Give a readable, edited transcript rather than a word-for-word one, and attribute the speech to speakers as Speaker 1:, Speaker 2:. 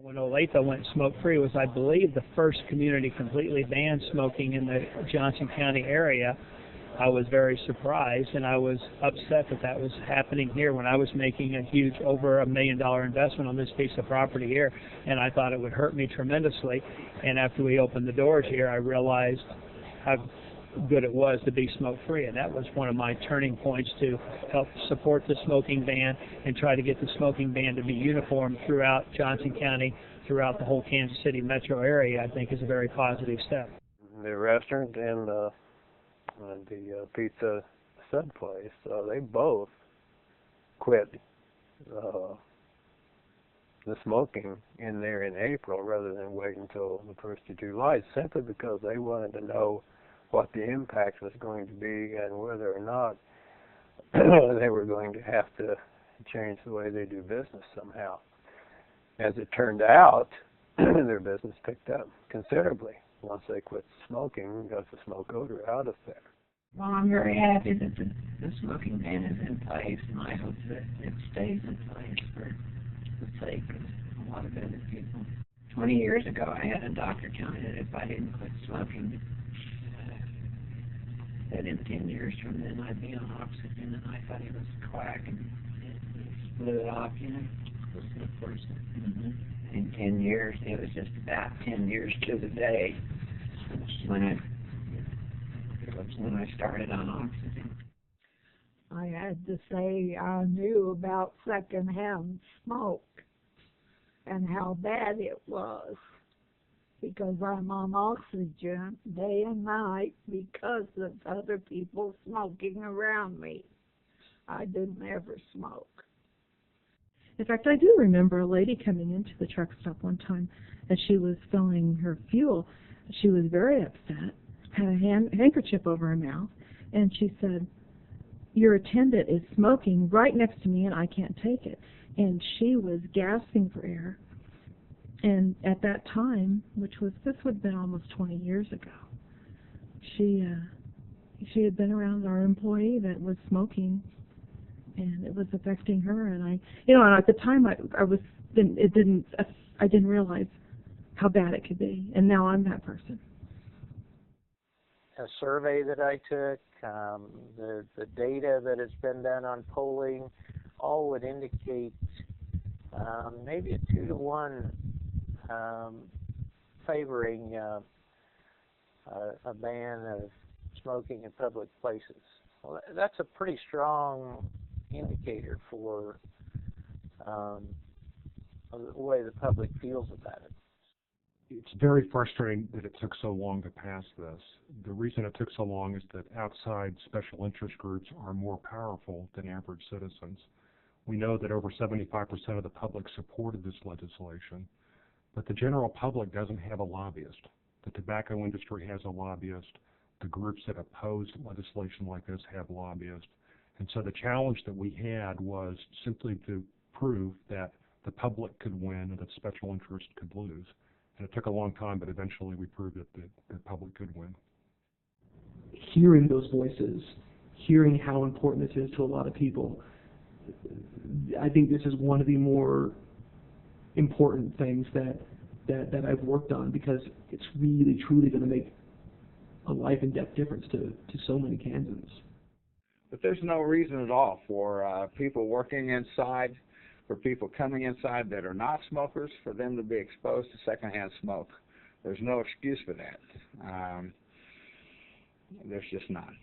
Speaker 1: When Olathe went smoke-free was, I believe, the first community completely banned smoking in the Johnson County area. I was very surprised, and I was upset that that was happening here when I was making a huge, over $1 million investment on this piece of property here, and I thought it would hurt me tremendously. And after we opened the doors here, I realized how good it was to be smoke-free, and that was one of my turning points to help support the smoking ban and try to get the smoking ban to be uniform throughout Johnson County, throughout the whole Kansas City metro area. I think is a very positive step.
Speaker 2: The restaurant and the Pizza Stud place, they both quit the smoking in there in April rather than wait until the 1st of July, simply because they wanted to know what the impact was going to be and whether or not they were going to have to change the way they do business somehow. As it turned out, their business picked up considerably once they quit smoking and got the smoke odor out of there.
Speaker 3: Well, I'm very happy that the smoking ban is in place, and I hope that it stays in place for the sake of a lot of other people. 20 years ago, I had a doctor tell me that if I didn't quit smoking, that in 10 years from then I'd be on oxygen, and I thought he was quack, and he split it off, you know. Of course, in 10 years, it was just about 10 years to the day when I started on oxygen.
Speaker 4: I had to say I knew about secondhand smoke and how bad it was, because I'm on oxygen day and night because of other people smoking around me. I didn't ever smoke.
Speaker 5: In fact, I do remember a lady coming into the truck stop one time as she was filling her fuel. She was very upset, had a handkerchief over her mouth, and she said, "Your attendant is smoking right next to me and I can't take it." And she was gasping for air. And at that time, this would have been almost 20 years ago, she had been around our employee that was smoking, and it was affecting her. And and at the time I didn't realize how bad it could be, and now I'm that person.
Speaker 6: A survey that I took, the data that has been done on polling, all would indicate maybe a 2-to-1 favoring a ban of smoking in public places. Well, that's a pretty strong indicator for the way the public feels about it.
Speaker 7: It's very frustrating that it took so long to pass this. The reason it took so long is that outside special interest groups are more powerful than average citizens. We know that over 75% of the public supported this legislation, but the general public doesn't have a lobbyist. The tobacco industry has a lobbyist. The groups that oppose legislation like this have lobbyists. And so the challenge that we had was simply to prove that the public could win and that special interest could lose. And it took a long time, but eventually we proved that the public could win.
Speaker 8: Hearing those voices, hearing how important this is to a lot of people, I think this is one of the more important things that I've worked on, because it's really, truly going to make a life and death difference to so many Kansans.
Speaker 9: But there's no reason at all for people working inside, for people coming inside that are not smokers, for them to be exposed to secondhand smoke. There's no excuse for that. There's just none.